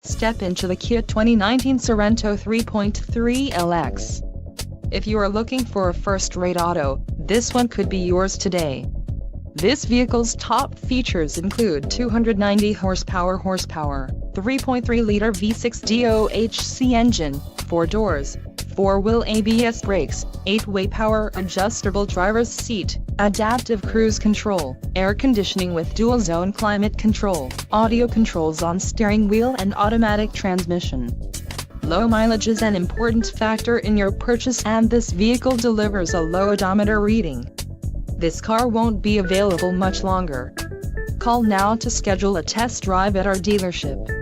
Step into the Kia 2019 Sorento 3.3 LX. If you are looking for a first-rate auto, this one could be yours today. This vehicle's top features include 290 horsepower, 3.3-liter V6 DOHC engine, 4 doors, 4-wheel ABS brakes, 8-way power adjustable driver's seat, adaptive cruise control, air conditioning with dual-zone climate control, audio controls on steering wheel and automatic transmission. Low mileage is an important factor in your purchase, and this vehicle delivers a low odometer reading. This car won't be available much longer. Call now to schedule a test drive at our dealership.